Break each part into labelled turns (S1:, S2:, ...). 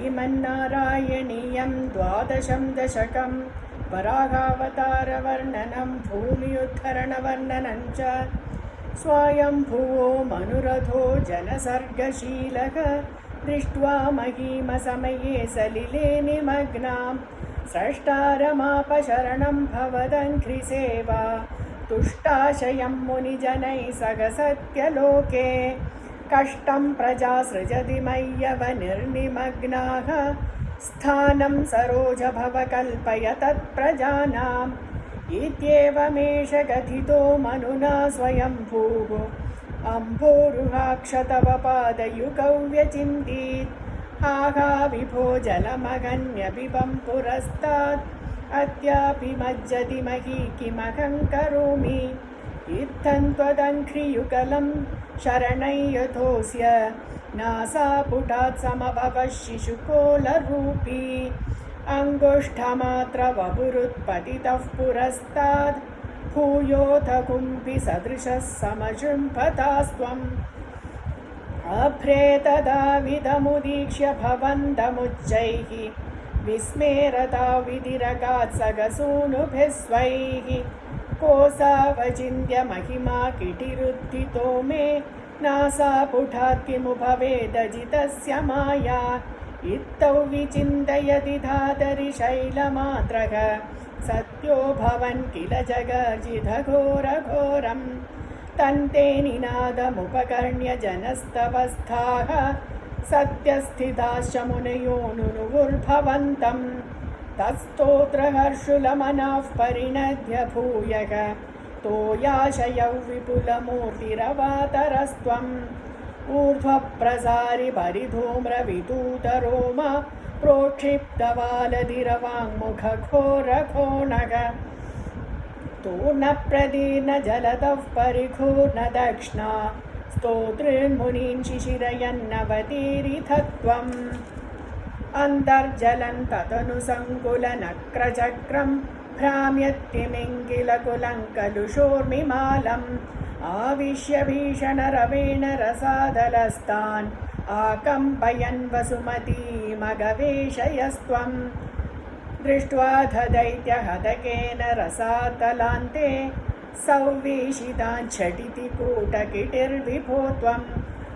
S1: श्रीमन्नारायणीयं द्वादशं दशकं वराहावतारवर्णनं भूम्युद्धरणवर्णनं च स्वायम्भुवो मनुरथो जनसर्गशीलः दृष्ट्वा महीमसमये सलिले निमग्नां स्रष्टारमापशरणं भवदङ्घ्रिसेवा तुष्टाशयं मुनिजनैः सगसत्यलोके कष्टं प्रजासृजति मय्यवनिर्निमग्नाः स्थानं सरोजभव कल्पय तत्प्रजानाम् इत्येवमेष कथितो मनुना स्वयंभूः अम्भोरुहाक्षतव पादयुगौ व्यचिन्तीत् आहा विभो जलमगन्यपिबं पुरस्तात् अद्यापि मज्जति मही किमहं करोमि इत्थं त्वदङ्घ्रियुगलं शरणैयथोऽस्य नासापुटात् समभवः शिशुकोलरूपी अङ्गुष्ठमात्रवपुरुत्पतितः पुरस्ताद् भूयोऽथ कुम्भिसदृशः समजृम्भतास्त्वम् अभ्रेतदाविदमुदीक्ष्य भवन्तमुच्चैः विस्मेरता विधिरगात् सगसूनुभिः स्वैः कोऽसावचिन्त्य महिमा किटिरुत्थितो मे नासापुटात् किमु भवेदजितस्य माया इत्थौ विचिन्तयति धातरि शैलमात्रः सत्यो भवन् किल जगर्जितघोरघोरम् तन्ते निनादमुपकर्ण्य जनस्तवस्थाः सत्यस्थिताश्च मुनयो नुनुवुर्भवन्तं तत्स्तोत्रहर्षुलमनाः परिणध्य भूयः तोयाशयौ विपुलमूर्तिरवातरस्त्वम् ऊर्ध्वप्रसारि परिधूम्रविदूतरोम प्रोक्षिप्तवालधिरवाङ्मुखघोरघोणः तूर्णप्रदीर्णजलतः परिघूर्णदक्ष्णा स्तोतॄन्मुनीन् शिशिरयन्नवतीरिथत्वम् अन्तर्जलं तदनुसङ्कुलनक्रचक्रं भ्राम्यत्तिमिङ्गिलकुलं कलुषोर्मिमालम् आविश्य भीषणरवेण रसादलस्तान् आकम्पयन् वसुमतीमगवेशयस्त्वम् दृष्ट्वा दैत्यहतकेन रसातलान्ते सौवीशितान् झटिति कूटकिटिर्विभो त्वम्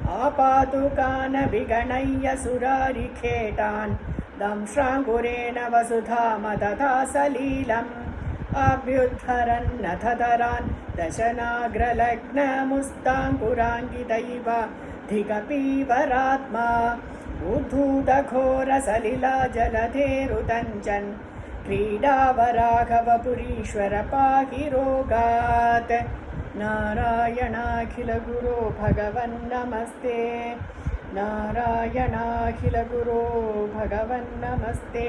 S1: आपातुकानभिगणय्य सुरारिखेटान् दंश्राङ्कुरेण वसुधामदधा सलीलम् अभ्युद्धरन्नथधरान् दशनाग्रलग्नमुस्ताङ्कुराङ्कितैव धिकपीवरात्मा उद्धूतघोरसलिला जलधेरुदञ्जन् क्रीडावराघवपुरीश्वर पाहि रोगात् नारायणाखिलगुरो भगवन्नमस्ते नारायणाखिलगुरो भगवन्नमस्ते।